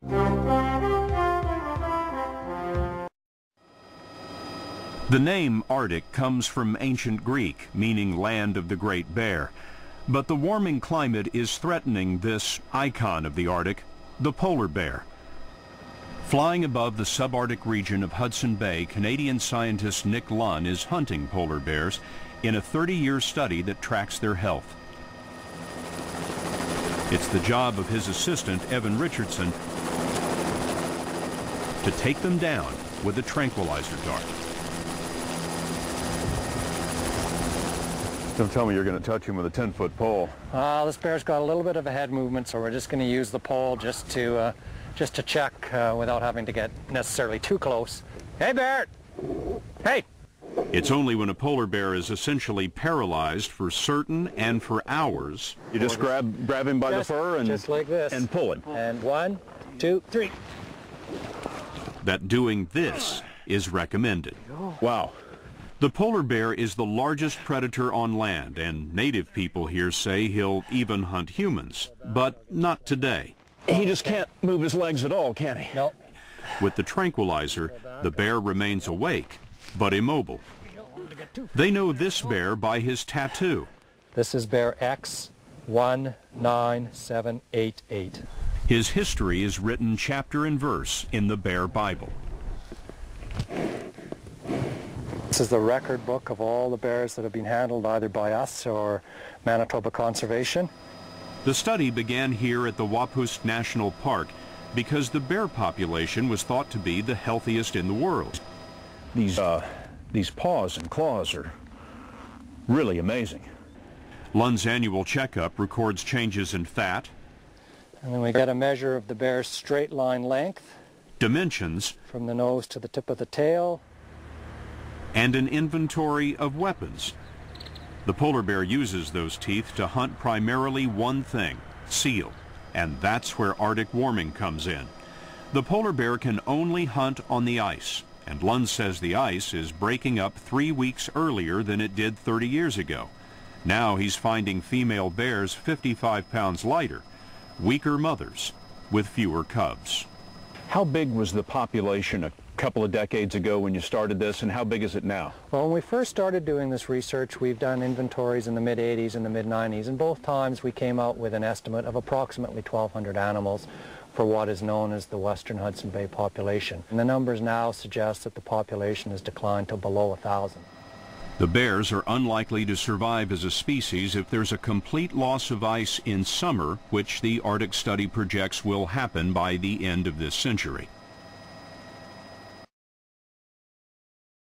The name Arctic comes from ancient Greek, meaning land of the Great Bear. But the warming climate is threatening this icon of the Arctic, the polar bear. Flying above the subarctic region of Hudson Bay, Canadian scientist Nick Lunn is hunting polar bears in a 30-year study that tracks their health. It's the job of his assistant, Evan Richardson, to take them down with a tranquilizer dart. Don't tell me you're going to touch him with a 10-foot pole. This bear's got a little bit of a head movement, so we're just going to use the pole just to check without having to get necessarily too close. Hey, bear! Hey! It's only when a polar bear is essentially paralyzed for certain and for hours. You just grab him by the fur and just like this, and pull him. And 1, 2, 3. That doing this is recommended. Wow. The polar bear is the largest predator on land, and native people here say he'll even hunt humans, but not today. He just can't move his legs at all, can he? No. With the tranquilizer, the bear remains awake, but immobile. They know this bear by his tattoo. This is bear X19788. His history is written chapter and verse in the Bear Bible. This is the record book of all the bears that have been handled either by us or Manitoba Conservation. The study began here at the Wapust National Park because the bear population was thought to be the healthiest in the world. These paws and claws are really amazing. Lunn's annual checkup records changes in fat, And then we get a measure of the bear's straight line length, dimensions, from the nose to the tip of the tail, and an inventory of weapons. The polar bear uses those teeth to hunt primarily one thing, seal, and that's where Arctic warming comes in. The polar bear can only hunt on the ice, and Lunn says the ice is breaking up 3 weeks earlier than it did 30 years ago. Now he's finding female bears 55 pounds lighter, weaker mothers with fewer cubs. How big was the population a couple of decades ago when you started this, and how big is it now? Well, when we first started doing this research, we've done inventories in the mid-80s and the mid-90s, and both times we came out with an estimate of approximately 1,200 animals for what is known as the Western Hudson Bay population. And the numbers now suggest that the population has declined to below 1,000. The bears are unlikely to survive as a species if there's a complete loss of ice in summer, which the Arctic study projects will happen by the end of this century.